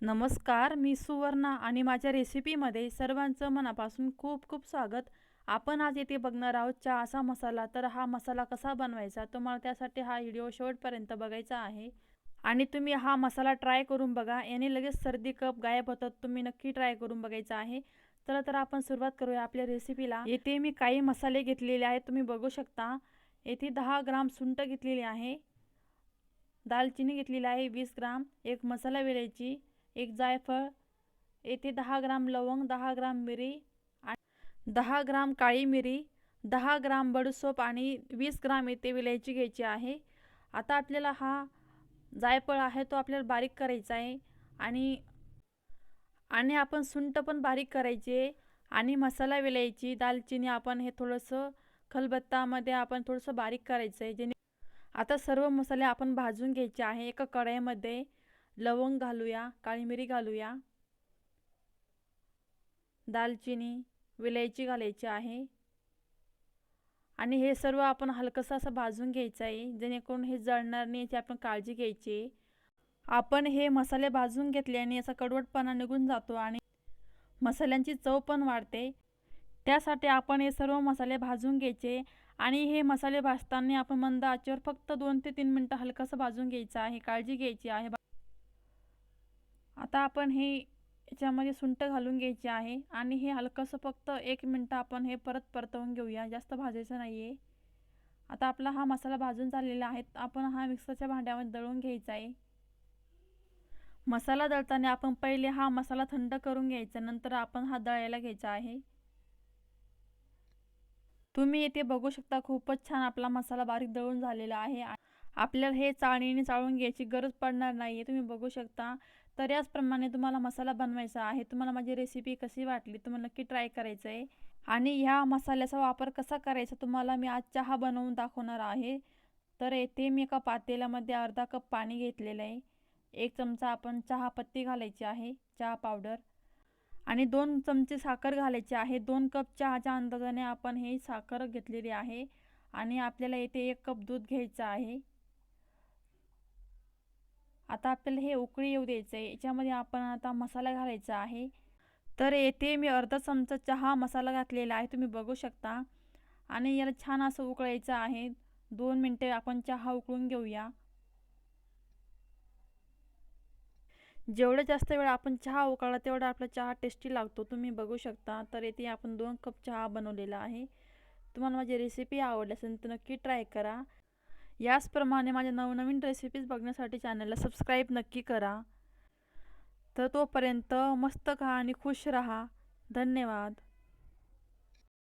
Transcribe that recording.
नमस्कार, मी सुवर्णा आणि माझ्या रेसिपीमध्ये सर्वांचं मनापासून खूप खूप स्वागत. आपण आज येथे बघणार आहोत चहाचा मसाला. तर हा मसाला कसा बनवायचा, तुम्हाला त्यासाठी हा व्हिडिओ शेवटपर्यंत बघायचा आहे. आणि तुम्ही हा मसाला ट्राय करून बघा, याने लगेच सर्दी कफ गायब होतात. तुम्ही नक्की ट्राय करून बघायचा आहे. तर आपण सुरुवात करूया आपल्या रेसिपीला. येथे मी काही मसाले घेतलेले आहेत, तुम्ही बघू शकता. येथे 10 ग्राम सुंठ घेतलेली आहे, दालचिनी घेतलेली आहे 20 ग्राम, एक मसाला वेलची, एक जायफळ, येथे 10 ग्राम लवंग, 10 ग्राम मिरी, 10 ग्राम काळी मिरी, 10 ग्राम बडीशेप आणि 20 ग्राम येथे वेलची घ्यायची आहे. आता आपल्याला हा जायफळ आहे तो आपल्याला बारीक करायचा आहे आणि आणि आपण सुंठ पण बारीक करायची आणि मसाला वेलची दालचिनी आपण हे थोडंसं खलबत्तामध्ये आपण थोडंसं बारीक करायचं आहे. आता सर्व मसाले आपण भाजून घ्यायचे आहे. एका कढईमध्ये लवंग घालूया, काळी मिरी घालूया, दालचिनी विलायची घालायची आहे आणि हे सर्व आपण हलकंसं असं भाजून घ्यायचं आहे, जेणेकरून हे जळणार नाही याची आपण काळजी घ्यायची. आपण हे मसाले भाजून घेतल्याने याचा कडवटपणा निघून जातो आणि मसाल्यांची चव पण वाढते. त्यासाठी आपण हे सर्व मसाले भाजून घ्यायचे आणि हे मसाले भाजताना आपण मंद आचेवर फक्त 2 ते 3 मिनिटं हलकंसं भाजून घ्यायचं आहे, काळजी घ्यायची आहे. आता आपण हे याच्यामध्ये सुंठ घालून घ्यायचे आहे आणि हे हलकंसं फक्त 1 मिनिट आपण हे परतवून घेऊया, जास्त भाजायचं नाही आहे. आता आपला हा मसाला भाजून झालेला आहे. आपण हा मिक्सरच्या भांड्यामध्ये दळून घ्यायचा आहे. मसाला दळताना आपण पहिले हा मसाला थंड करून घ्यायचा, नंतर आपण हा दळायला घ्यायचा आहे. तुम्ही इथे बघू शकता, खूपच छान आपला मसाला बारीक दळून झालेला आहे. आपल्याला हे चाळणीने चाळून घ्यायची गरज पडणार नाही आहे, तुम्ही बघू शकता. तर याचप्रमाणे तुम्हाला मसाला बनवायचा आहे. तुम्हाला माझी रेसिपी कशी वाटली, तुम्हाला नक्की ट्राय करायचं आहे. आणि ह्या मसाल्याचा वापर कसा करायचा तुम्हाला मी आज चहा बनवून दाखवणार आहे. तर येथे मी एका पातेल्यामध्ये अर्धा कप पाणी घेतलेलं आहे. 1 चमचा आपण चहा पत्ती घालायची आहे, चहा पावडर, आणि 2 चमचे साखर घालायची आहे. 2 कप चहाच्या अंदाजाने आपण हे साखर घेतलेली आहे आणि आपल्याला येथे 1 कप दूध घ्यायचं आहे. आता आपल्याला हे उकळी येऊ द्यायचं आहे. याच्यामध्ये आपण आता मसाला घालायचा आहे. तर येथे मी अर्धा चमचा चहा मसाला घातलेला आहे, तुम्ही बघू शकता. आणि याला छान असं उकळायचं आहे. 2 मिनिटे आपण चहा उकळून घेऊया. जेवढं जास्त वेळ आपण चहा उकळला तेवढा आपला चहा टेस्टी लागतो, तुम्ही बघू शकता. तर येथे आपण 2 कप चहा बनवलेला आहे. तुम्हाला माझी रेसिपी आवडली असेल तर नक्की ट्राय करा. याचप्रमाणे माझ्या नवनवीन रेसिपीज बघण्यासाठी चॅनलला सबस्क्राईब नक्की करा. तर तोपर्यंत मस्त खा आणि खुश रहा. धन्यवाद.